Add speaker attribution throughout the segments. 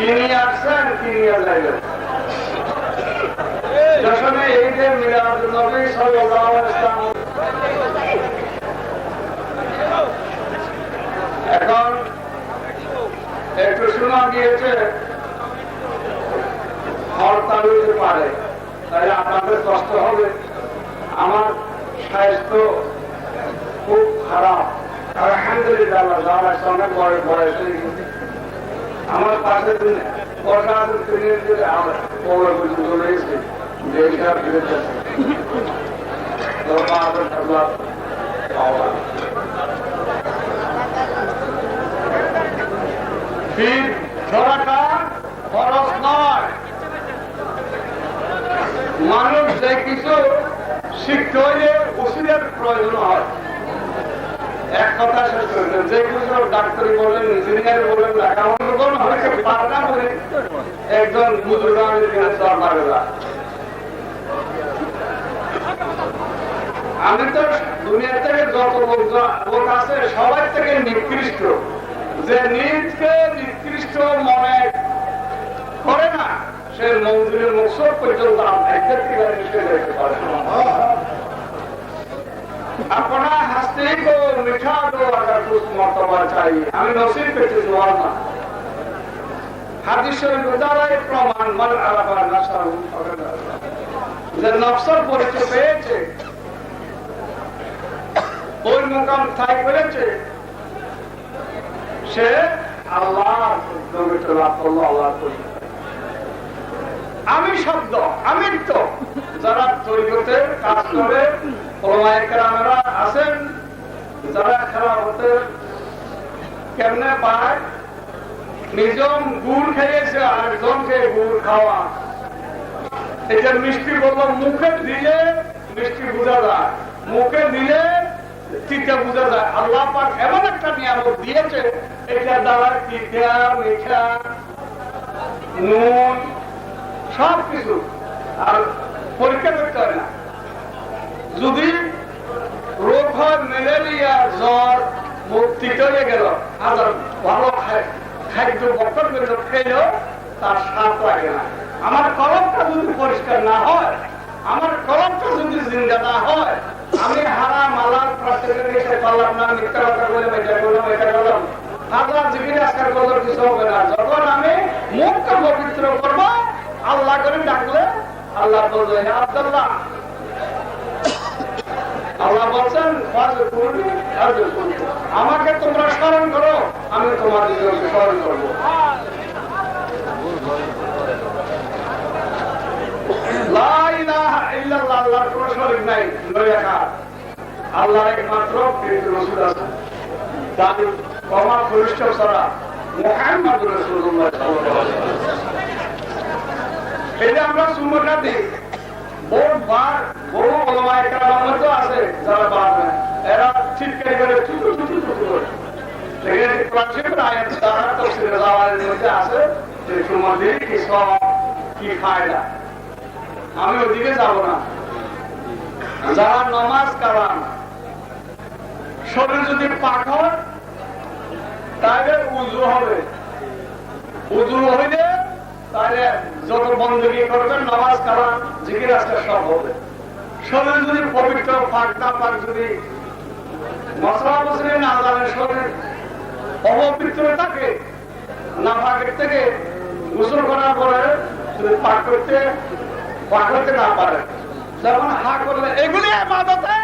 Speaker 1: তিনি আসছেন, তিনি যাইবেন। যশনে এই যে মিলাদুন নবী সাল্লাল্লাহু আলাইহি ওয়াসাল্লাম, এখন একটু শোনা গিয়েছে হরতাল হতে পারে, তাই আপনাদের কষ্ট হবে। আমার স্বাস্থ্য খুব খারাপ, আলহামদুলিল্লাহ অনেক বয়স হয়ে গেছে। আমার পাশে বসা আছে, তিনি চলে গেছে যে ধরাটা খরচ নয়। মানুষ যে কিছু শিখতে হইলে ওষুধের প্রয়োজন হয়। এক কথা শেষ করবেন, যে কিছু ডাক্তারি বলেন, ইঞ্জিনিয়ার বলেন, লেখাপড়া বলেন, হয়তো পারে না বলে একজন বুজুর্গের দরকারে যায়। আমি তো দুনিয়া থেকে যত লোক আছে সবাই থেকে নিকৃষ্ট, যে নিজকে নিকৃষ্ট মনে করে না সে মন্দিরের মকসদ পর্যন্ত अपना हस्ती को मिठा दो अगर कुछ मर्तबा चाहिए। আমি নসিব পেয়েছি দোয়া না। হাদিসের উদাহরণ প্রমাণ মান আলাপা নাসারু যে নফসের পরিচয় পেয়েছে, ওই মুকাম ঠাই করেছে, সে আল্লাহ লাভ করলো। আল্লাহ আমি শব্দ আমিত্ব যারা তরিকতে কাজ করে ওলামায়ে কেরামেরা আছেন, যারা খেলাফতে কেমনে পায়, নিজম গুড় খেয়েছে আরেকজনকে গুড় খাওয়া। এই যে মিষ্টি বললো, মুখে দিলে মিষ্টি বোঝা যায়, মুখে দিলে তিতা বোঝা যায়। আল্লাহ পাক এমন একটা নিয়ামত দিয়েছে, এটা দ্বারা তিতা মিঠা নুন সব কিছু আর পরীক্ষা করতে হয় না। যদি রোগ হয়, ম্যালেরিয়া, জ্বর, মুক্তি চলে গেল, হাজার ভালো খাদ্য বক্ষণ করে খেলেও তার স্বাদ লাগে না। আমার কলমটা যদি পরিষ্কার না হয়, আমার কলমটা যদি জিন্দা না হয়, আমি হারা মালার প্রার্থনা পারলাম না, মিথ্যা কথা বলে এটা করলাম, এটা করলাম, হাজার জিকির আজকাল করার কিছু হবে না। যখন আমি মুখটা পবিত্র করবো, আল্লাহ করে ডাকলে আল্লাহ বলবে আব্দুল্লাহ, আল্লাহ বলছেন আমাকে তোমরা স্মরণ করো, আমি তোমাদের স্মরণ করবো। আল্লাহর কোন শরীক নাই, আল্লাহ একমাত্র রসুল আছে, তাদের ক্ষমা ঘনিষ্ঠ ছাড়া মুহাম্মদ রাসূলুল্লাহ সাল্লাল্লাহু আলাইহি ওয়াসাল্লাম। এই যে আমরা সুন্নতটা দিই, বহু ওলামায়ে কেরামের মধ্যে আছে যারা বাদ নেয়, এরা চিৎকার করে চুটু চুটু চুটু করে। সেখানে প্রাচীন আয়াত দ্বারা তাফসীরে জাওয়ালের মধ্যে আছে যে সুন্নতের কি সব কি ফায়দা। আমি ওদিকে যাব না। যারা নামাজ কালাম শরীর যদি পাক হয় তাহলে উযু হবে, উযু হইলে তাহলে যত বন্দী করবেন নামাজ কালাম জিকির আজকাল সব হবে। শরীর যদি পবিত্র পাক না পাক, যদি মশলা মশলি না জানে, শরীর অপবিত্র থাকে, না পাকের থেকে গোসল করার পরে যদি পাক করতে না পারে, যখন হা করলে এগুলি ইবাদতে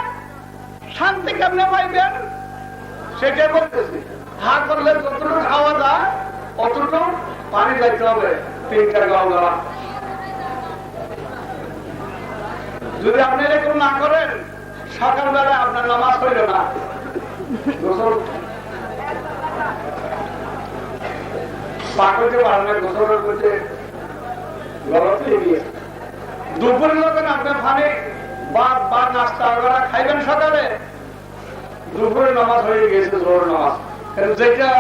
Speaker 1: শান্তি কেমনে পাইবেন সেটা বলতেছি। হা করলে যতটুকু খাওয়া যায় অতটুকু পানি যাইতে হবে, 3-4 গাও দেওয়া। যদি আপনি এরকম না করেন, সকালবেলায় আপনার নামাজ হইল না, গোসল পাক হইতে পারবে, গোসলের মধ্যে গলত হয়ে গিয়েছে। দুপুরে যখন আপনার পানি বা নাস্তা ওরা খাইবেন সকালে, দুপুরে নামাজ হয়ে গেছে, জোর নামাজ। যেটা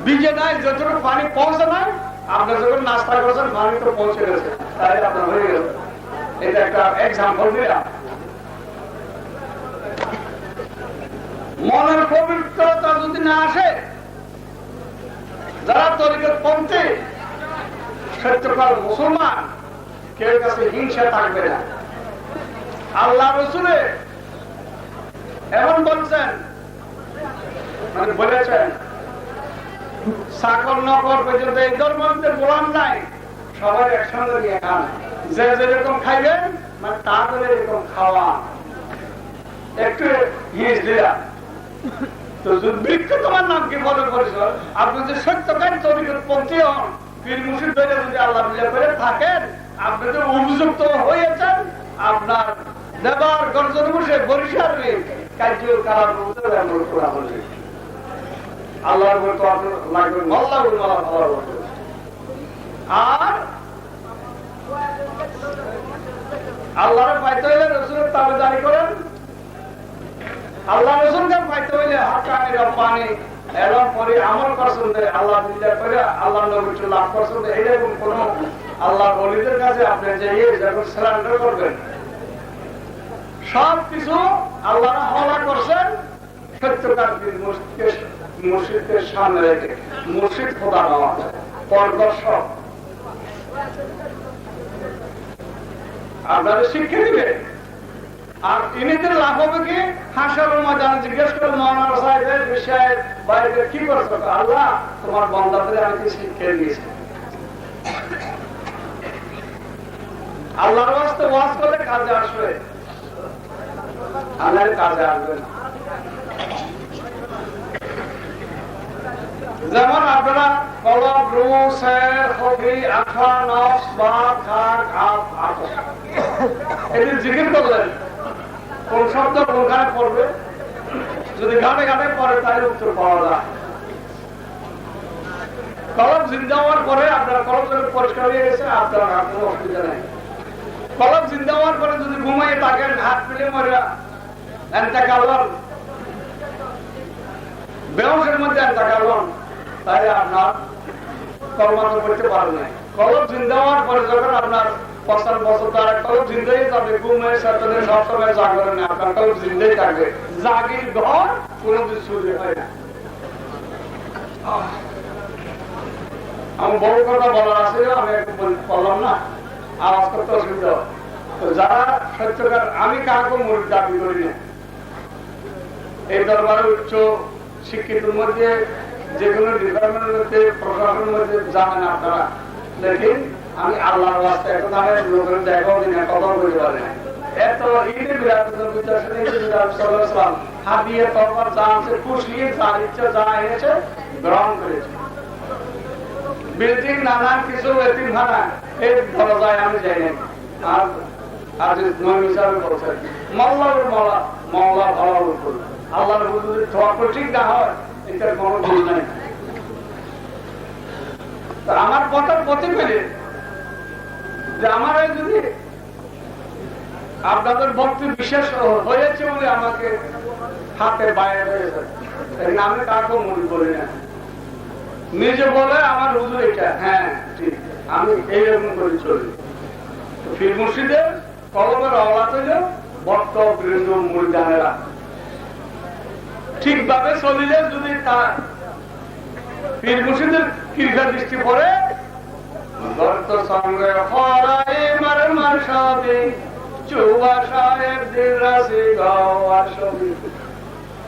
Speaker 1: বিজে নাই, যতটুকু পানি পৌঁছে নাই, আপনার যখন নাস্তা করেছেন পানি তো পৌঁছে গেছে, তাই আপনার হয়ে গেছে। এটা একটা এক্সাম্পল দিলাম। মনের পবিত্রতা যদি না আসে, যারা তরিকত পন্থী সত্যকার মুসলমান কেউ কাছে হিংসা থাকবে না। আল্লাহ রসুলে এমন বলছেন, মানে বলেছেন চাকর নকর পর্যন্ত এই ধর্মের গোলাম নাই, সবাই একসঙ্গে নিয়ে খান, যে যেরকম খাইবেন মানে তা করে এরকম খাওয়া। একটু হিস দিলাম তো দুর্ভিক্ষ তোমার নাম কি বলে পরিচয়, আপনি যে সত্যকার তরিকত পন্থী হন, পীর মুর্শিদ ধরে যদি আল্লাহ মিলে করে থাকেন, আপনি তো উপযুক্ত হয়েছেন। আপনার দেবার গর্জন বসে বরিশাল কার্য কালার করা হলে আল্লাহর লাগবে মল্লা ভালো। আর আল্লাহর পাইতে হইলে রসুলের তাবেদারি করেন, আল্লাহ রসুলকে পাইতে হইলে হাক্কানি রব্বানি এরকম পরে আমল করছেন, আল্লাহ মিল্লা করে আল্লাহ নবী লাভ করছেন। এইরকম কোন আল্লাহ ওলিদের কাছে আপনি যে যখন সারেন্ডার করবেন, সব কিছু আল্লাহ হওয়া করছেন সত্যকার মুর্শিদকে সামনে রেখে। মুর্শিদ খোদা নেওয়া পরদর্শক আপনাদের শিক্ষা দিবে। আর ইনিদের লাভ হবে কি, হাসর ময়দানে জিজ্ঞেস করে মৌলানা সাহেবের বিষয়ে বাইরে কি করছো, আল্লাহ তোমার বান্দাদের আমি কি শিক্ষা দিয়েছি। আল্লাহর ওয়াস্তে ওয়াজ করলে কাজে আসবে, আল্লাহর কাজে আসবে না। যেমন আপনারা কলব, রু, শের, হবি, আখা, নফস, বাক, খাক, আপ, আতস এদের জিকির করলেন, কোন শব্দ কোনখানে পড়বে, যদি ঘাটে ঘাটে পড়ে তাহলে উত্তর পাওয়া যায়। কলব জিন্দা হওয়ার পরে আপনার কলব যখন পরিষ্কার হয়ে গেছে, আপনার কোনো অসুবিধা নেই। কলব জিন্দা হওয়ার পরে যদি ঘুমাইয়ে থাকেন, হাত মিলে মরে এন্তাকালন বেহসের মধ্যে এন্তাকালন, তাহলে আপনার কর্মত করতে পারেন নাই। কলব জিন্দা হওয়ার পরে যখন আপনার ৫০ বছর তার কলব জিন্দাই যাবে, ঘুমের সাথে সবসময় জাগরে না, আপনার কলব জিন্দাই থাকবে। জাগির ঘর কোনো কিছু হয় না। আমি বড় কথা বলার আছে, আমি বললাম না, আওয়াজ করতে অসুবিধা। তো যারা সত্যকার, আমি কাউকে মুরিদ দাবি করি না। এই দরবারে উচ্চ শিক্ষিতের মধ্যে যে কোনো ডিপার্টমেন্টের মধ্যে, প্রশাসনের মধ্যে জানেন আপনারা, দেখেন আমি আল্লাহর ওয়াস্তে এখন আমি লোকের দেখাও দিই না, কথা বলতে পারি না। এত ঈদের বিরাট হাবিয়ে তরবার যা আছে খুশিয়ে যার ইচ্ছা যা এনেছে গ্রহণ করেছে। বিল্ডিং নানান কিছু এতিমখানা এর দরজায় আমি যাই না। আর আজ নয় হিসাবে বলছেন মল্লার মৌলা, মৌলা ভালো করবে। আল্লাহর যদি ঠোয়া ঠিক না হয়, এটার কোনো ভুল নাই। আমার কথার প্রতি পেলে যে আমার যদি আপনাদের ভক্তি বিশেষ হয়েছে বলে আমাকে হাতে বাইরে হয়েছে, আমি কাউকে মনে করি না। নিজে বলে আমার হুজুর এটা, হ্যাঁ ঠিক, আমি এইরকম করে চলি। পীর মুর্শিদের কলমের অবলা হইল ভক্ত বৃন্দ মুরিদানেরা ঠিকভাবে চলিলে, যদি তার পীর মুর্শিদের কৃপা দৃষ্টি পড়ে, ভক্ত সঙ্গে ফরাই মার মার সবে চৌবা সাহেব দিরাসি গাওয়া সবে,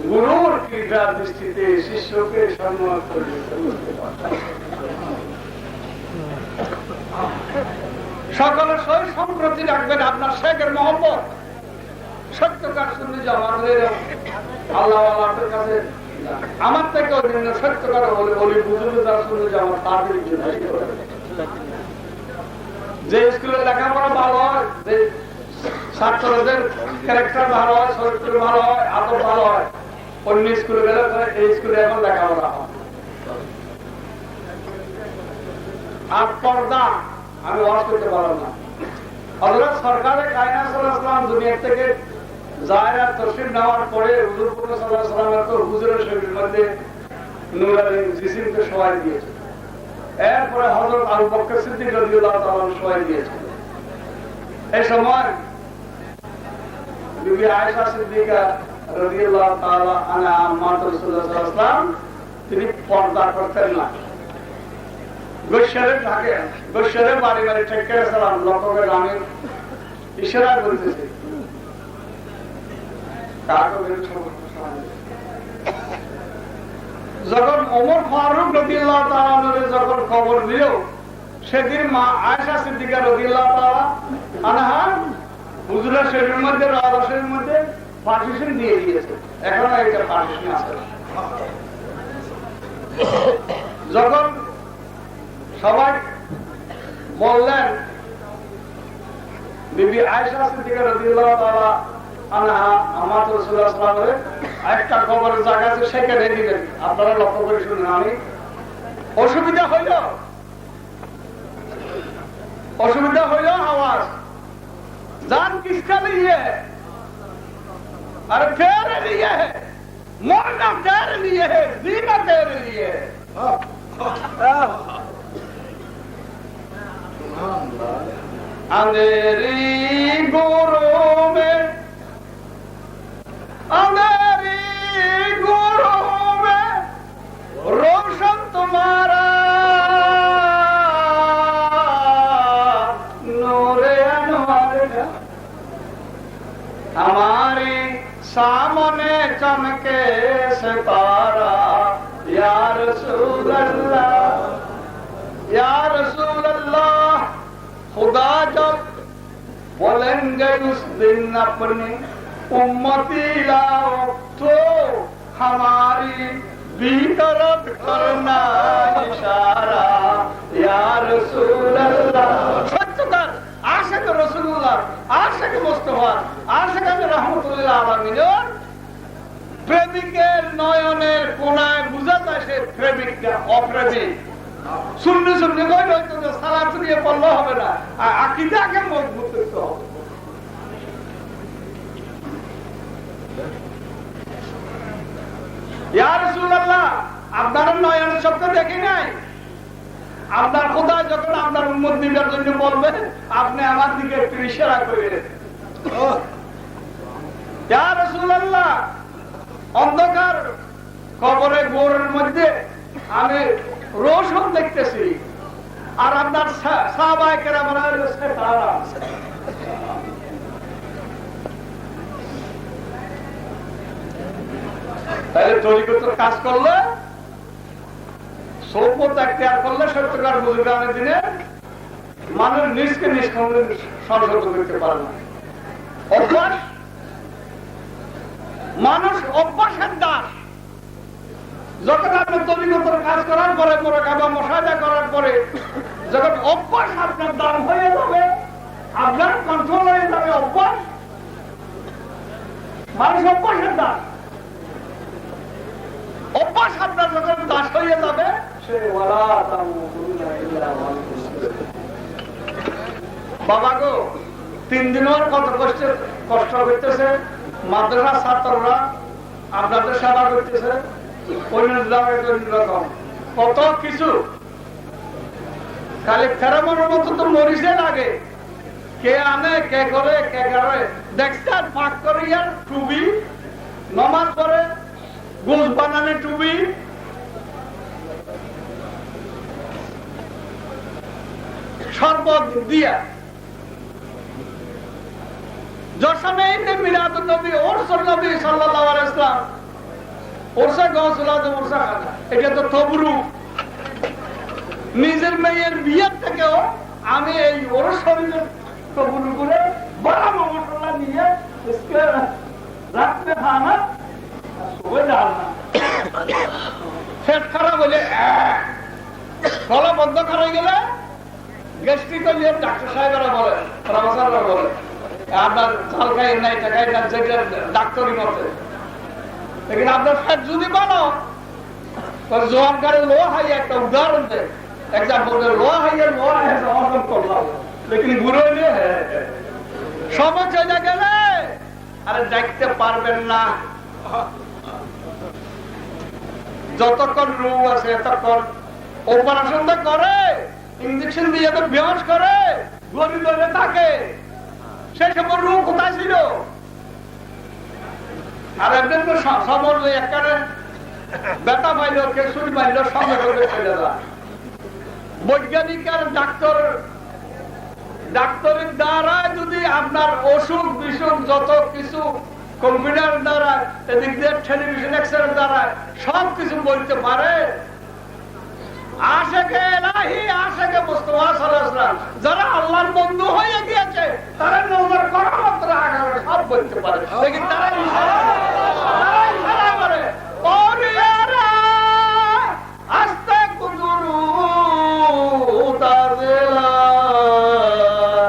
Speaker 1: গুরুর কৃপা দৃষ্টিতে শিষ্যকে সম্মান করে। সকলের সঙ্গে সম্প্রতি রাখবেন আপনার শেখের মহব্বত। সত্যকার শুনে যে আমাদের আল্লাহ আল্লাহর কাছে আমার থেকে অন্যান্য সত্যকার হলে বলি বুঝলে যারা শুনে যে আমার তাদের যে স্কুলে লেখাপড়া ভালো হয়, যে ছাত্রদের ক্যারেক্টার ভালো হয়, চরিত্র ভালো হয়, আদর ভালো হয়, অন্য স্কুলে গেলে এই স্কুলে এখন লেখাপড়া হয়। আর পর্দা আমি ওয়াজ করতে পারলাম না। হযরত সরকারে কায়নাত সাল্লাল্লাহু আলাইহি ওয়াসাল্লাম দুনিয়া থেকে জায়রা তশরিফ নেওয়ার পরে হুজুর সাল্লাল্লাহু আলাইহি ওয়াসাল্লামের তো হুজুরের শরীরের মধ্যে নূরানি জিসিমকে সহায় দিয়েছে। এরপরে হযরত আবু বকর সিদ্দিক রাদিয়াল্লাহু তাআলা সহায় দিয়েছে। এই সময় বিবি আয়েশা সিদ্দিকা রাদিয়াল্লাহু তাআলা আনহা আম্মাত রাসূলুল্লাহ সাল্লাল্লাহু আলাইহি ওয়াসাল্লাম তিনি পর্দা করতেন না। গৈশ্বরে থাকে, গৈশ্বরে বাড়ি বাড়ি ঠিক করে সালাম লক্ষ্য করে আমি ইশারা করতেছি যখন ওমর ফারুক রাদিয়াল্লাহু তাআলা যখন খবর দিল, সেদিন মা আয়েশা সিদ্দিকা রাদিয়াল্লাহু তাআলা আনহা হুজুরের শরীরের মধ্যে রাওয়া শরীরের মধ্যে পার্টিশন দিয়ে দিয়েছে, এখনো একটা পার্টিশন আছে। যখন সবাই বললেন বিবি আয়েশা সিদ্দিকা রাদিয়াল্লাহু তাআলা আনহা আমার রাসূলুল্লাহ সাল্লাল্লাহু আলাইহি ওয়াসাল্লাম একটা কবরের জায়গা আছে সেখানে দিলেন, আপনারা লক্ষ্য করে শুনুন। আমি অসুবিধা হইল আওয়াজ जान किसका लिए है? अरे तेरे लिए है, मरना तेरे लिए है, जीना तेरे लिए है। अंधेरी गोरों में रोशन तुम्हारा हमारे सामने चमके सितारा या रसूल अल्लाह। खुदा जब बोलेंगे उस दिन अपनी उम्मती लाओ, तो हमारी भी तरफ करना इशारा या रसूल अल्लाह। सत्तर आशिक रसूलुल्लाह, आशिक मुस्तफा, आशिक रहमতুল্লাহ আলামিনের প্রেমিকের নয়নের কোনায় বুঝা যায় সে প্রেমিকটা অপ্রেমিক। শূন্য শূন্য কইলে হয়তো সালাত দিয়ে পড়লে হবে না, আকীদাকে মজবুত করতে হবে। ইয়া রাসূলুল্লাহ, আপনার নয়নের শব্দ দেখি নাই, আপনার খোদা যখন আপনার উম্মত দিবার জন্য বলবে, আপনি আমার দিকে একটু ইশারা করেন। ইয়া রাসূলুল্লাহ, অন্ধকার কবরে গোরের মধ্যে আমি রোশন দেখতেছি, আর আপনার সাহাবায়ে কেরামরা সেতারা। তাহলে তরিকতের কাজ করলে, সৌপত এখতিয়ার করলে সত্যকার বুজুর্গানের দিনে মানুষ নিজকে সংসদ করতে পারে না। অভ্যাস, মানুষ অভ্যাসের দাস। যখন আপনি তরিকতের কাজ করার পরে, মুরাকাবা মুশাহাদা করার পরে যখন অভ্যাস আপনার দান হয়ে যাবে, আপনার কন্ট্রোল হয়ে যাবে অভ্যাস, মানুষ অভ্যাসের দাস। অভ্যাস আপনার যখন দাস হয়ে যাবে, বাবা গো 3 দিন কত কষ্ট করতেছে মাদ্রাসা ছাত্ররা, আপনাদের সেবা করতেছে, কত কিছু। খালি ফেরামনের মতো তো মরিছে লাগে, কে আনে, কে করে, কে করে। দেখছেন ফাঁক করে ইয়ার টুবি নমাজ পড়ে, গোস বানানে টুবি, শরবত দিয়া যশনে ইবনে মিলাদুন নবী ওরসুল নবী সাল্লাল্লাহু আলাইহি ওয়াসাল্লাম ওরসা গসল আদম ওরসা খানা, এটা তো তবরু। নিজের মেয়ের বিয়ের থেকেও আমি এই ওর শরীরে তবরু করে বড় মশলা নিয়ে রাখতে খানা সুবে ডালনা। পেট খারাপ হলে, গলা বন্ধ খারাপ গেলে গ্যাস্ট্রিক হলে ডাক্তার সাহেবরা বলে, প্রফেসররা বলে আপনার চাল খাই নাই, টাকাই না, যেটা ডাক্তারি মতে। लेकिन আপনার পেট যদি ভালো, জোয়ান করে লো হাই একটা উদাহরণ দেয়, এক্সাম্পল দেয়, লো হাইয়ের লো হাই অর্জন করলাম, লেকিন বুড়ো হইলে সময় চলে গেলে আরে দেখতে পারবেন না। যতক্ষণ রোগ আছে ততক্ষণ অপারেশন করে, ইঞ্জেকশন দিয়ে তো বেহস করে, গরিব হয়ে থাকে। সেই সময় রোগ কোথায় ছিল? আর একদিন তো সবর একবারে ব্যথা পাইল, কেসুরি পাইল, সঙ্গে সঙ্গে চলে যায়। বৈজ্ঞানিক আর ডাক্তারের দ্বারা যদি আপনার অসুখ বিসুখ যত কিছু কম্পিউটার দ্বারা এদিক দিয়ে টেলিভিশন এক্সের দ্বারা সবকিছু বলতে পারে, আশেকে ইলাহি আশেকে মুস্তাফা সাল্লাল্লাহু আলাইহি ওয়াসাল্লাম যারা আল্লাহর বন্ধু হয়ে গিয়েছে তারা নজর করা মাত্র আগে সব বলতে পারে। দেখি তারা ইশারা করে ওরিয়ারা আস্তে কুদুরু তাজলা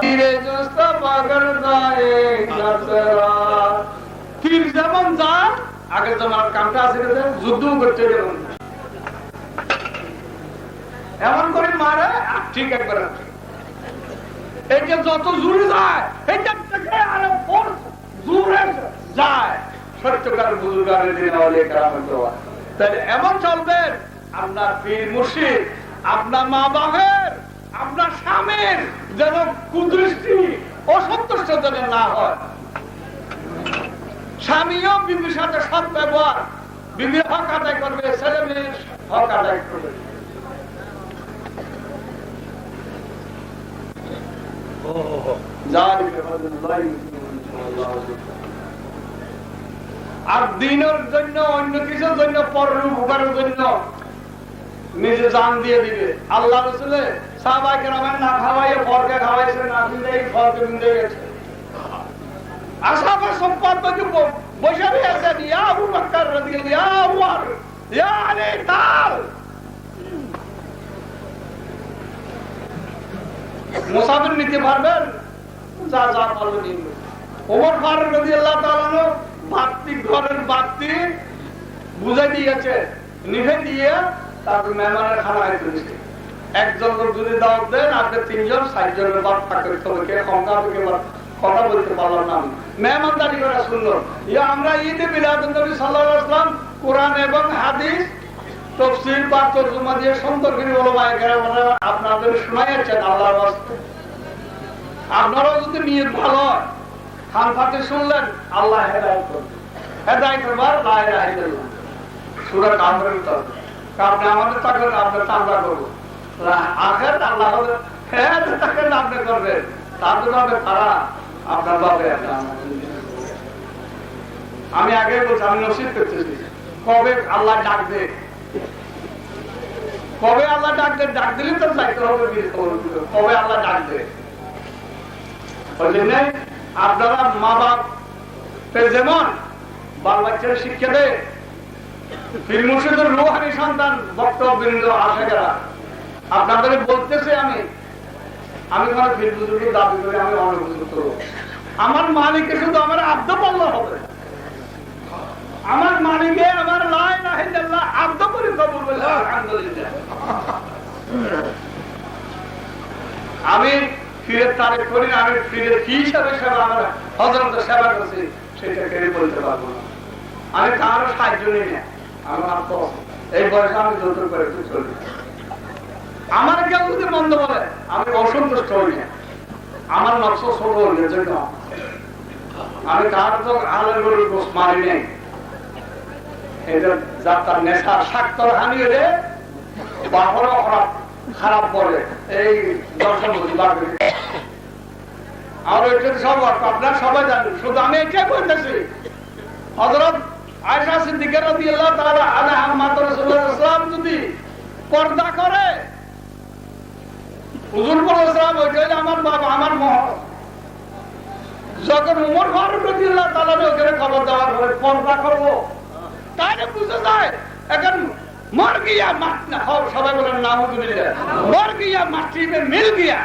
Speaker 1: ধীরে জস্তা পাগল গায়ে নাতরা। তীর যেমন যান আগে তোমার কামটা আছে যুদ্ধ করতে যেমন এমন করে মারে ঠিক একবার এটা যত জোরে যায় এটা থেকে আরো জোরে যায়। সত্যকার বুজুর্গানের দিন হলে কারামত দেওয়া তাহলে এমন চলবেন আপনার পীর মুর্শিদ, আপনার মা বাবার, আপনার স্বামীর যেন কুদৃষ্টি অসন্তুষ্ট যেন না হয়। স্বামীও বিবির সাথে সৎ ব্যবহার, বিবির হক আদায় করবে, ছেলে মেয়ের হক আদায় করবে। আর দিনের জন্য অন্য কিছুর জন্য পরের উপকারের জন্য নিজে জান দিয়ে দিবে। আল্লাহ রাসূলে সাহাবায়ে কেরামের না খাওয়াইয়ে ফরকে খাওয়াইছে, না দিলে ফরকে মিলে গেছে। আসহাবের সম্পদ বসে আছে, ইয়া আবু বকর রাদিয়াল্লাহু, ইয়া উমর, ইয়া আলী তাল। মুসাফির নিতে পারবেন, যা যা পারবেন নিবে। ওমর ফারুক রাদিয়াল্লাহু তাআলা বাতি ঘরের বাতি বুঝাই দিয়েছে, নিভে দিয়ে তারপর মেহমানের খানায় তুলেছে। একজন লোক যদি দাওয়াত দেন আপনি 3 জন 4 জনের বাদ থাকতে হবে, কে সংখ্যা থেকে কথা বলতে পারলাম না। মেহমানদারি করা সুন্দর। আমরা ঈদে মিলাদুন নবী সাল্লাল্লাহু আলাইহি ওয়াসাল্লাম কোরআন এবং হাদিস তাফসীর বা তরজমা দিয়ে সুন্দর করে ওলামায়ে কেরামরা আপনাদের শোনাচ্ছেন আল্লাহর ওয়াস্তে। আপনারাও যদি নিয়ত ভালো হয়, খান ফাতে শুনলেন, আল্লাহ হেদায়েত করবে। হেদায়েত করবার লা ইলাহা ইল্লাল্লাহ সূরা কামরের তো আপনি আমাদের তাকে আমরা তামরা করব। আখের আল্লাহ হবে হেদায়েত তাকে আপনি করবেন, তারপর হবে তারা আপনার বাবা। আমি আগে বলছি, আমি নসিব করতেছি কবে আল্লাহ ডাক দে, কবে আল্লাহ ডাক দে, ডাক দিলে তো যাইতে হবে। কবে আল্লাহ ডাক দে ওই জন্য আপনারা মা বাপ যেমন বাল বাচ্চারা শিক্ষা দেয়, পীর মুর্শিদের রূহানি সন্তান বক্তবৃন্দ আশেকেরা আপনাদের বলতেছে, আমি মানে পীর বুজুর্গের দাবি করে আমি অনুভূত করবো। আমার মালিককে শুধু আমার আব্দ বললে হবে, আমার মালিকে আমার লা ইলাহা ইল্লাল্লাহ আব্দ করে কবুল বলে আলহামদুলিল্লাহ। আমি ফিরের তারিখ করি না, আমি ফিরের কি হিসাবে সেবা আমার হযরতের সেবা করছি সেটা কেউ বলতে পারবো না। আমি কারো সাহায্য নিই না, আমার তো এই বয়সে আমি যত করে চলি। আমার কেউ যদি মন্দ বলে আমি অসন্তুষ্ট হই না, আমার নকশ ছোট হলে জন্য আমি কার তো আলের গরুর গোস মারি নেই। এটা যাত্রার নেশা স্বাক্ষর হানি হলে বাপরও খারাপ বলে এই দর্শন আর এটা সব আপনার সবাই জানেন। শুধু আমি এটাই বলতেছি, হযরত আয়েশা সিদ্দিকা রাদিয়াল্লাহু তাআলা আনহা মাতা রাসূলুল্লাহ সাল্লাল্লাহু আলাইহি ওয়াসাল্লাম যদি পর্দা করে, হুজুর বলেছিলাম ওইটাই আমার বাবা আমার মহর। যখন উমর ফারুক রাদিয়াল্লাহু তাআলা ওখানে খবর দেওয়ার পরে পর্দা করবো, তাহলে বুঝে যায় এখন মর গিয়া মাট না খাও। সবাই বলেন নাউযুবিল্লাহ, মর গিয়া মাটি মে মিল গিয়া।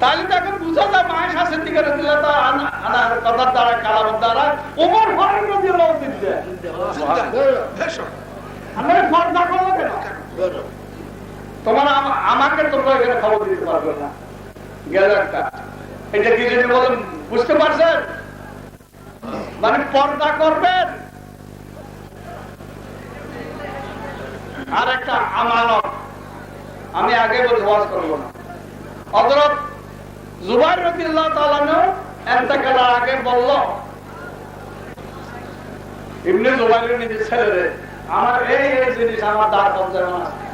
Speaker 1: তাহলে তো এখন বুঝা যায় আয়েশা সিদ্দিকা রাদিয়াল্লাহু তাআলা আনহার কথার দ্বারা কালামের দ্বারা উমর ফারুক রাদিয়াল্লাহু তাআলা আমরা পর্দা করবো কেন? তোমার আমাকে তোমরা এখানে খবর দিতে পারবে না। গেল একটা, এটা কি যদি বলেন বুঝতে পারছেন? মানে পর্দা করবেন। আর একটা আমানত, আমি আগে বলে ওয়াজ করবো না। হযরত জুবাইর রাদিয়াল্লাহু তাআলা ইন্তেকালের আগে বলল, ইবনে জুবাইরের নিজের ছেলে, আমার এই জিনিস আমার দাঁড় পর্যায়ে আছে,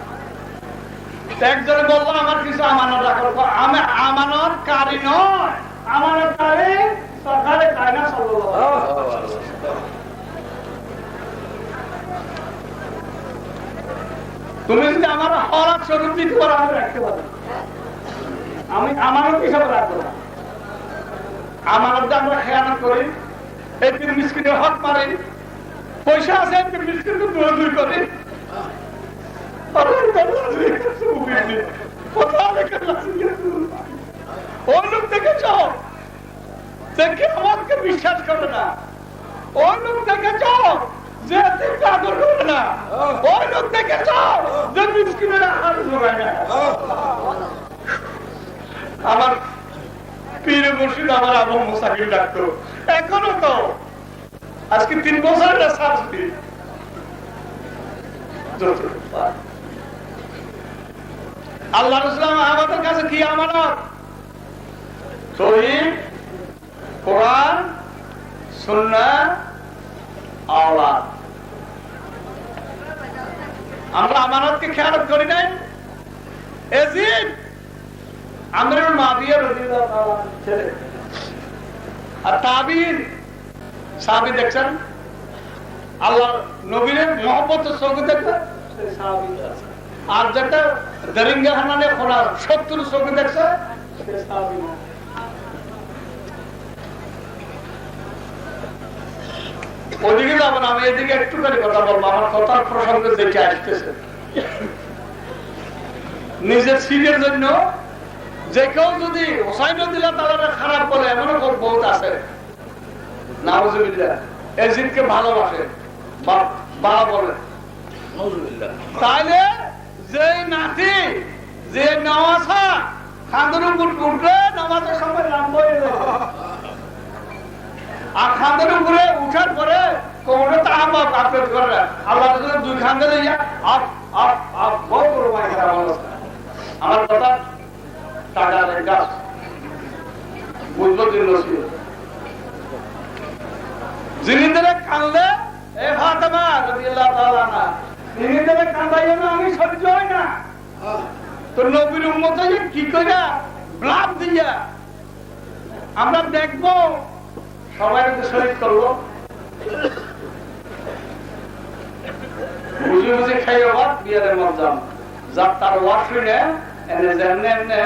Speaker 1: একজনে বললো আমার কিছু আমানত রাখার, আমি আমানত কারি নয়, আমানত কারি সরকারে কায়না সাল্লাল্লাহু আলাইহি ওয়াসাল্লাম। তুমি যদি আমার হলাক স্বরূপ দিতে পারো আমি রাখতে পারো, আমি আমানত হিসাবে রাখবো না। আমানত আমরা খেয়ানত করি, এই তিন মিসকিনের হক মারি, পয়সা আছে তিন মিসকিনকে দূর করি, ওই লোক দেখেছ দেখে আমাকে বিশ্বাস করে না, ওই লোক দেখেছ যে আদর করে না, ওই লোক দেখেছ যে মিসকিনের আহার জোগায় না। আমার পীরে মুর্শিদ আমার আবু মুসাকে ডাকতো, এখনো তো আজকে 3 বছর শাস্তি। আল্লাহ রাসূল আমাদের কাছে কি আমানত? সহিহ কোরআন, সুন্নাহ, আওলাদ। আমরা আমানতকে খেয়ালত করি নাই। এজিদ আমরুল মাবিয়া রাদিয়াল্লাহু তাআলা ছেলে, আর তাবিঈন সাহাবী দেখছেন আল্লাহ নবীর মহব্বত চোখে দেখছেন, আর যেটা দরিঙ্গা হানানে খোলা 70 চোখে দেখছে ওদিকে যাবেন। আমি এদিকে একটুখানি কথা বলবো, আমার কথার প্রসঙ্গে দেখে আসতেছে। নিজের সিটের জন্য যে কেউ যদি হোসাইন দিলা তাহলে খারাপ বলে, এমনও বহুত আছে নাউজুবিল্লাহ, এজিদকে ভালোবাসে বাবা বলে, তাইলে যে নাতি যে নামাজা খাদের উপর উঠলে নামাজের সময় লাম্ব হয়ে যাবে, আর খাদের উপরে উঠার পরে কোমরে তাহাম্মা আপডেট করে আল্লাহ রাসূলের 2 খান্দে দিয়া আপ আপ আপ বড় বড় মাইকা অবস্থা। আমার কথা টাকা লেখা বুঝলো দিন নসিব যিনি দিলে কান্দে এ ফাতেমা রাদিয়াল্লাহু তাআলা না, তিনি দিলে কান্দাইও না, আমি সহ্য হই না। তো নবীর উম্মত হয়ে কি কইরা ব্লাড দিয়া আমরা দেখবো সবাই শহীদ করবো, বুঝে বুঝে খাই অবাক বিয়ারের মজাম যার তার ওয়াজ শুনে এনে যেমনে এমনে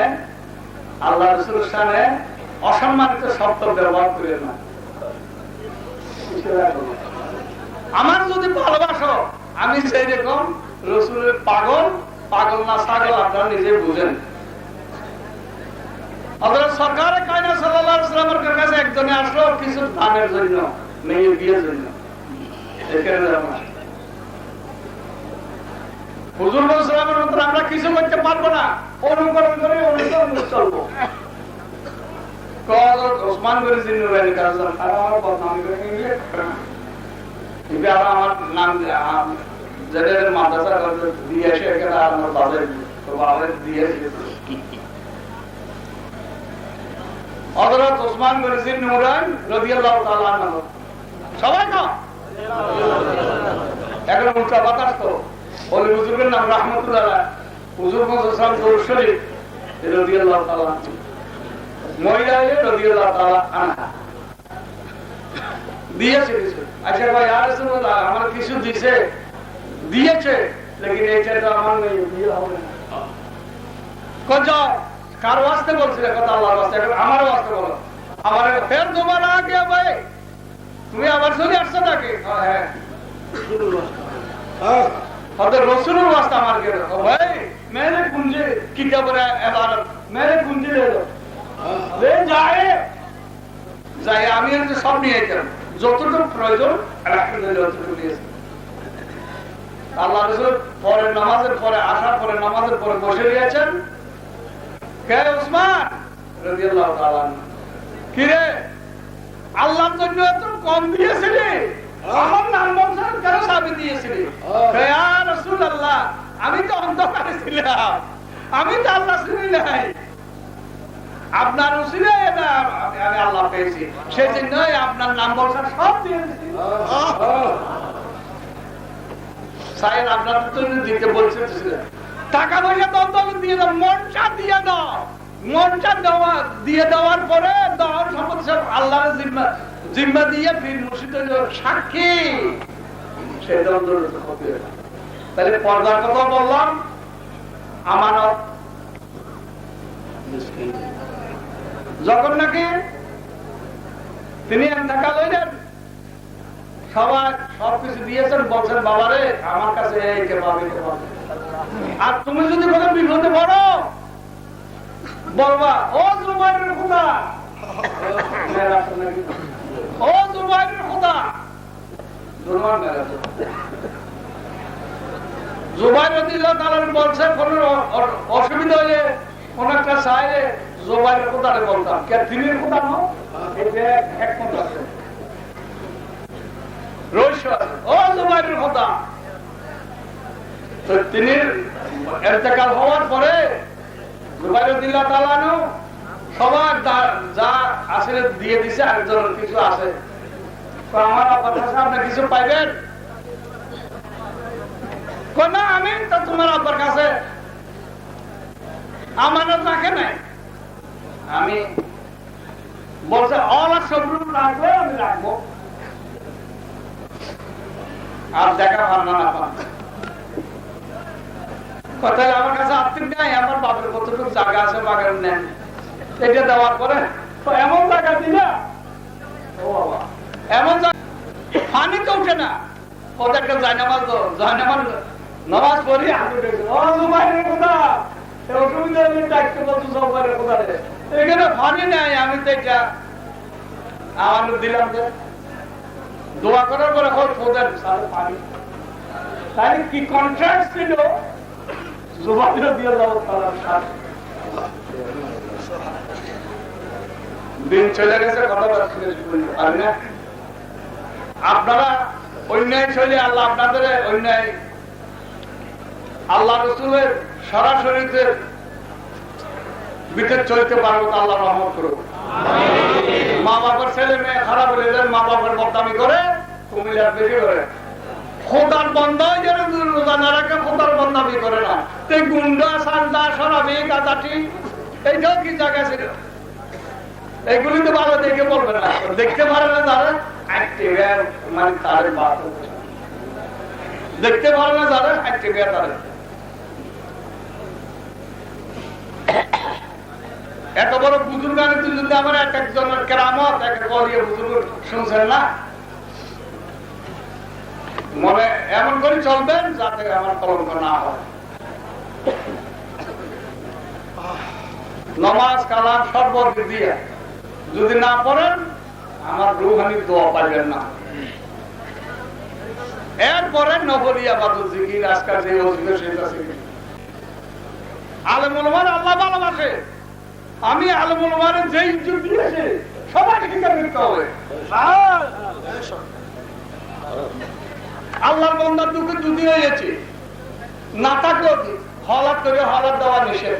Speaker 1: আল্লাহ রাসূলের সামনে অসম্মানিত শব্দ ব্যবহার করে না। আমার যদি ভালোবাসো আমি সেই রকম রাসূলের পাগল পাগল না ছাগল আপনারা নিজে বুঝেন। হযরত সরকারে কায়নাত সাল্লাল্লাহু আলাইহি ওয়াসাল্লামের কাছে একজনে আসলো কিছু দানের জন্য, মেয়ের বিয়ের জন্য। এখানে আমরা হুজুর সাল্লাল্লাহু আলাইহি ওয়াসাল্লামের আমরা কিছু করতে পারবো না, অনুকরণ করে অনুসরণ চলবো। হযরত ওসমান গনি জিন্নুরাইনি কারণ আমার বদনাম করে নিয়ে কিন্তু আমার নাম যাদের মাদ্রাসা দিয়ে এসে এখানে আমার বাবার তো বাবার দিয়ে হযরত ওসমান গনি জিন্নুরাইনি রাদিয়াল্লাহু তাআলা আনহু সবাই না এখন উল্টা বাতাস তো ওই হুজুরের নাম রাহমাতুল্লাহ আলাইহি, হুজুর মুহাম্মদ দরুদ শরীফ রাদিয়াল্লাহু তাআলা আনহু, মহিলা রাদিয়াল্লাহু তাআলা আনহা দিয়েছে কিছু। আচ্ছা ভাই ইয়া রাসূলুল্লাহ আমার কিছু দিয়েছে लेकिन এটা তো আমার নেই, বিয়ে হবে না। কত কার ওয়াস্তে বলছিলে কথা আল্লাহর ওয়াস্তে, আমার ওয়াস্তে বলো। আমার ফের দুবারা আ গয়া ভাই, তুমি আবার চলে আসছো নাকি? হ্যাঁ হ্যাঁ হযরত রাসূলের ওয়াস্তে আমার কে ও ভাই মেরে কুঞ্জে কিতাবের ইবারত মেরে কুঞ্জে ले जाए যাই আমি তো সব নিয়ে যেতাম যতটুকু প্রয়োজন আলহামদুলিল্লাহ ততটুকু নিয়েছি। আল্লাহ রাসূল পরে নামাজের পরে আসার পরে নামাজের পরে বসে গিয়েছেন। কে উসমান রাদিয়াল্লাহু তাআলা কি রে আল্লাহর জন্য এত কম দিয়েছিলি, আমার নাম বলছেন কেন সাবিত দিয়েছিলি? হে ইয়া রাসূলুল্লাহ আমি তো অন্ধকারে ছিলাম, আমি তো আল্লাহ শুনি নাই, আপনার উসিলায় আমি আল্লাহ পেয়েছি, সেই জন্যই আপনার নাম বলছেন সব দিয়েছি। সাইন আপনার জন্য দিতে বলছেন টাকা পয়সা দল দিয়ে দাও, মনটা দিয়ে দাও। মনটা দিয়ে দেওয়ার পরে দল সম্পদ সব আল্লাহর জিম্মা দিয়ে পীর মুর্শিদের সাক্ষী, সে দ্বন্দ্ব হবে। তাহলে পর্দার কথা বললাম, আমানত। যখন নাকি তিনি এন্তেকাল হইলেন, সবাই সবকিছু দিয়েছেন, বলছেন বাবারে আমার কাছে এইকে পাবে। আর তুমি যদি কোনো বিপদে পড়ো বলবা ও জুবাইরের খোদা, ও জুবাইরের খোদা। জুবাইর রাদিয়াল্লাহু তাআলা বলছেন কোন অসুবিধা হলে কোন একটা চাইলে জুবাইরের খোদারে বলতাম, কে তিনি খোদা না, এটা এক কথা আছে রহস্য আছে। ও জুবাইরের খোদা। তো তিনি ইন্তেকাল হওয়ার পরে জুবাইর রাদিয়াল্লাহু তাআলা সবার যা আসলে দিয়ে দিছে, আরেকজন কিছু আছে। তো আমার কথা আপনি কিছু পাইবেন না, আমি তো তোমার আব্বার কাছে আমানত রাখে নাই, আমি বলছে অলা সবরুল রাখবো, আমি রাখবো। আর দেখা পান না পান কথা, আমার কাছে আর্থিক নেই, আমার বাপের কতটুকু জায়গা আছে বাগান নেন, এটা দেওয়ার পরে এমন জায়গা দিলা, ও বাবা এমন পানি তো উঠে না, ওদেরকে জায়নামাজ নামাজ পড়ি এখানে পানি নাই, আমি তো এটা আমার দিলাম যে দোয়া করার পরে ওদের পানি, তাহলে কি কন্ট্রাক্ট ছিল জুবাইর রাদিয়াল্লাহু তাআলার সাথে। দিন চলে গেছে, কথা পারি না। আপনারা অন্যায় চলে আল্লাহ আপনাদের অন্যায় আল্লাহ রসুলের সরাসরিতে ভিতরে চলতে পারবো, আল্লাহ রহমত করুন। মা বাবার ছেলে মেয়ে খারাপ হয়ে যায়, মা বাবার বদনামি করে, কুমিল্লার বেশি করে খোদার বন্ধা রোজা না রাখে, খোদার বদনামি করে না। তো গুন্ডা সান্দা সরাবি গাঁজাটি এইটাও কি জায়গা ছিল? এগুলি তো ভালো দেখে বলবে না, দেখতে পারে না যারা মানে তার দেখতে পারে না যারা তাদের এত বড় বুজুর্গ যদি আমার এক একজনের কেরামত এক বুজুর্গ শুনছেন না, মনে এমন করে চলবেন যাতে আমার কলঙ্ক না হয়। নমাজ কালাম সর্বদিক দিয়ে যদি না পড়েন আমার রুহানি দোয়া পাইবেন না। এরপরে নফলি ইবাদত জিকির আজকাল যে ওজিফা সেটা জিকির। আলেম ওলামার আল্লাহ ভালোবাসে, আমি আলেম ওলামার যে ইজ্জত দিয়েছে সবাইকে স্বীকার করতে হবে। আল্লাহর বান্দার দুঃখে দুদিন হয়েছে, না থাকলে হলাত করে হলাত দেওয়া নিষেধ।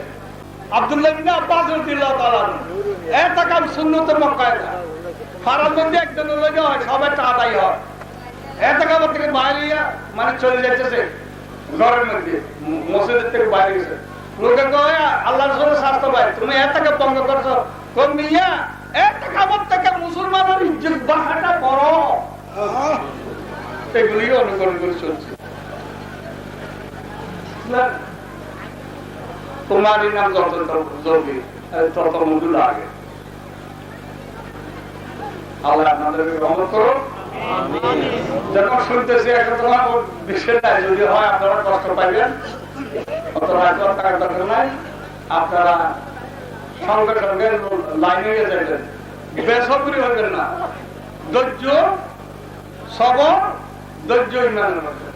Speaker 1: আব্দুল্লাহ ইবনে আব্বাস রাদিয়াল্লাহু তাআলা এর টাকা সুন্নতের মক্কায় না, ফারাজ মধ্যে একজন লাগে হয়, সবাই টা আদায় হয়। এর টাকা থেকে বাইরে মানে চলে যাইতেছে ঘরের মধ্যে, মসজিদের থেকে বাইরে গেছে। লোকে কয় আল্লাহ রাসূলের শাস্ত্র ভাই তুমি এর টাকা ভঙ্গ করছো, কোন মিয়া এর টাকা থেকে মুসলমানের ইজ্জত বাহাটা বড়, এগুলি অনুকরণ করে চলছে। তোমারই নাম যত জরুরি তত মূল্য আগে। আল্লাহ আপনাদেরকে রহমত করুন। যখন শুনতেছি একটা তোমার বিশ্বের নাই, যদি হয় আপনারা কষ্ট পাইবেন, অত রাগ থাকার দরকার নাই। আপনারা সঙ্গে সঙ্গে লাইনে গিয়ে যাইবেন, বেসরকারি হইবেন না। ধৈর্য সবর, ধৈর্য ইমানের মধ্যে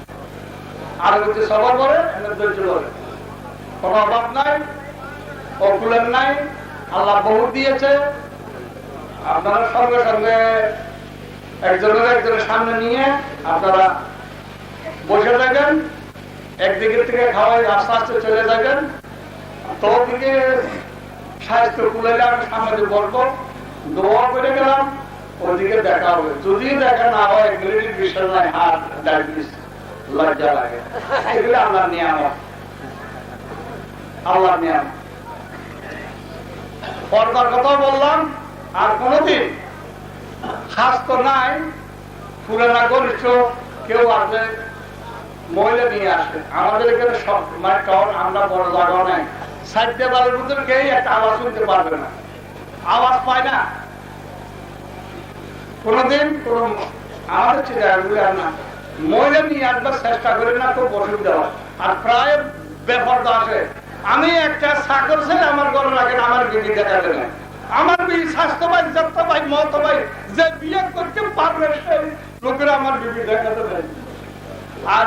Speaker 1: আর হচ্ছে সবর বলে, ধৈর্য বলে। কোন অভাব নাই, অকুলের নাই, আল্লাহ বহুত দিয়েছে। আপনারা সঙ্গে সঙ্গে একজনের সামনে নিয়ে আপনারা বসে থাকেন, একদিকের থেকে খাওয়াই আস্তে আস্তে চলে যাবেন। তো দিকে স্বাস্থ্য কুলাইলে আমি সামনে বলবো, দোয়া করে গেলাম, ওদিকে দেখা হবে। যদি দেখা না হয় এগুলির বিষয় নাই, হার্ট ডায়াবেটিস লজ্জা লাগে, এগুলো আল্লাহ নিয়ামত। আল্লাহ নিয়াম। পর্দার কথা বললাম, আর কোনদিন স্বাস্থ্য নাই, পুরানা গরিষ্ঠ কেউ আসবে, মহিলা নিয়ে আসে। আমাদের এখানে সব মানে কারণ আমরা বড় জায়গা নাই, সাইডে বালের ভিতরে কেউ একটা আওয়াজ শুনতে পারবে না, আওয়াজ পায় না। কোনদিন কোন আমাদের চিন্তা না, মহিলা নিয়ে আসবার চেষ্টা করি না, খুব অসুবিধা হয়। আর প্রায় ব্যাপারটা আসে, আমি একটা চাকর ছেলে আমার ঘরে রাখেন, আমার বিবি দেখাতে নেই, আমার বিবি স্বাস্থ্য ভাই, যত ভাই, মত ভাই, যে বিয়ে করতে পারবে সেই লোকেরা আমার বিবি দেখাতে নেই। আর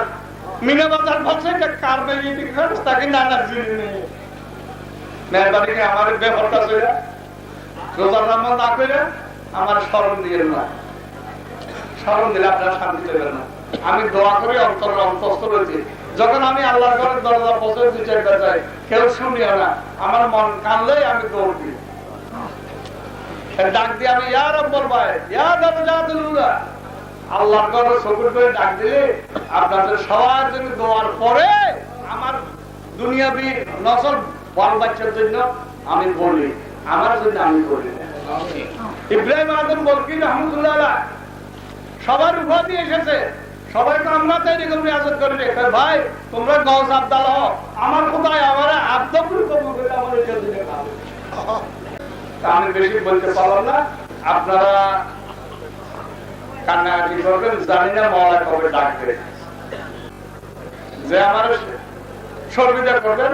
Speaker 1: মিনা বাজার বলছে যে কার বেরিয়ে দিকে তাকে নানা জিনিস নেই। মেহরবানি আমার ব্যাপারটা ছিল রোজার রহমান না করে আমার স্মরণ দিয়ে না, স্মরণ দিলে আপনারা শান্তি দেবেন না। আমি দোয়া করি অন্তর অন্তস্থ রয়েছে, যখন আমি আল্লাহর ঘরের দরজা পৌঁছে দিতে যাই, কেউ শুনিও না, আমার মন কানলেই আমি দৌড় দিই, ডাক দিয়ে আমি ইয়া রব্বুল ভাই, ইয়া দরজাতুল্লাহ, আল্লাহর ঘরে সবুর করে ডাক দিলে আপনাদের সবার জন্য দোয়ার পরে আমার দুনিয়াবি নসল বাল বাচ্চার জন্য আমি বলি, আমার জন্য আমি বলি। ইব্রাহিম আদম বলকি রহমতুল্লাহ সবার উপাধি এসেছে, সবাই তো আমরা তৈরি করে আজত করে রেখে, ভাই তোমরা গজ আবদাল হও, আমার কোথায় আমার আবদাপুর করবো, আমি বেশি বলতে পারলাম না, আপনারা কান্নাকাটি করবেন, জানি না মহলা কবে ডাকবে, যে আমার সহযোগিতা করবেন,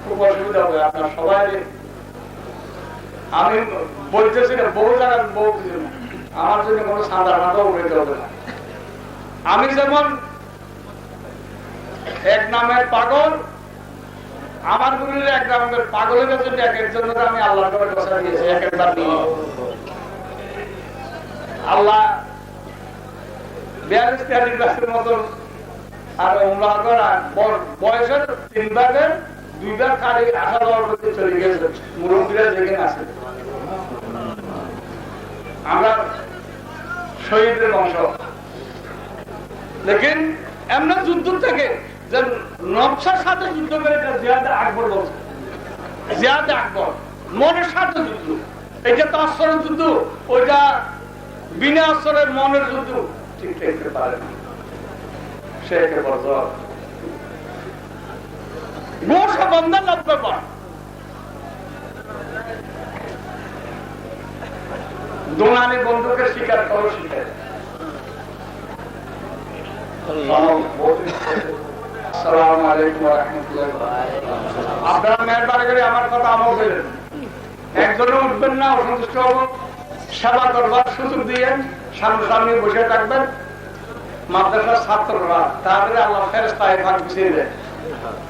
Speaker 1: খুব অসুবিধা হবে আপনার সবাই। আমি বলতেছি না, বহু জায়গায় বহু কিছু না, আমার জন্য কোনো সাদা মাথাও উড়ে হবে না। আমি যেমন এক নামের পাগল, আমার গুরুর এক নামের পাগলের জন্য এক একজনের আমি আল্লাহ করে কথা দিয়েছি, এক একবার নিয়ে আল্লাহ 42-43 বছরের মতন, আর উমরাহ করা বয়সের 3 ভাগের 2 ভাগ খালি আসা যাওয়ার মধ্যে চলে গেছে, মুরব্বীরা যেখানে আছে। আমরা শহীদের বংশ, লেকিন এমন যুদ্ধ থেকে যে নকশার সাথে যুদ্ধ করে জিয়াদ আকবর বলছে, জিয়াদ আকবর মনের সাথে যুদ্ধ, এটা তো অস্ত্রের যুদ্ধ, ওইটা বিনা অস্ত্রের মনের যুদ্ধ, ঠিক থাকতে পারে না। সে একেবারে গোসা বন্ধা লাগবে পর দোনানি বন্ধুকে স্বীকার করো, শিখে আপনারা মেহরবানি করে আমার কথা আমল করেন, একজনে উঠবেন না, অসন্তুষ্ট হব, সেবা করবার সুযোগ দিয়ে সামনে বসে থাকবেন। মাদ্রাসার ছাত্ররা তাদের আল্লাহ ফেরেশতায় ভাগ বিছিয়ে দেয়,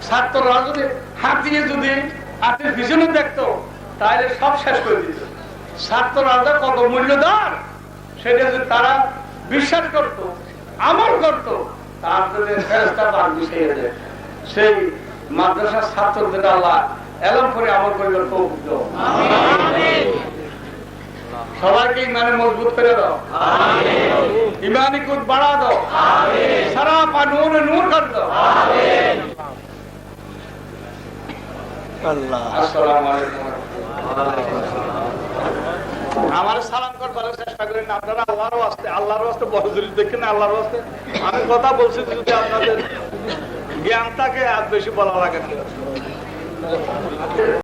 Speaker 1: ছাত্ররা যদি হাতিয়ে যদি হাতির পিছনে দেখতো তাহলে সব শেষ করে দিত। ছাত্ররা কত মূল্যদার সেটা যদি তারা বিশ্বাস করত, আমল করত, তাদের ফেরেশতা ভাগ বিছিয়ে দেয়। সেই মাদ্রাসার ছাত্রদের আল্লাহ এলম করে আমল করিবার তৌফিক দাও। সবাইকে ইমানে মজবুত করে দাও, ইমানি কুত বাড়া দাও, সারা পা নূর নূর কর দাও। আসসালামু আলাইকুম। আমার সালাম করবার চেষ্টা করেন আপনারা, আল্লাহর ওয়াস্তে, আল্লাহর ওয়াস্তে বড় যদি দেখেন, আল্লাহর ওয়াস্তে আমি কথা বলছি, যদি আপনাদের জ্ঞানটাকে আর বেশি বলা লাগে না।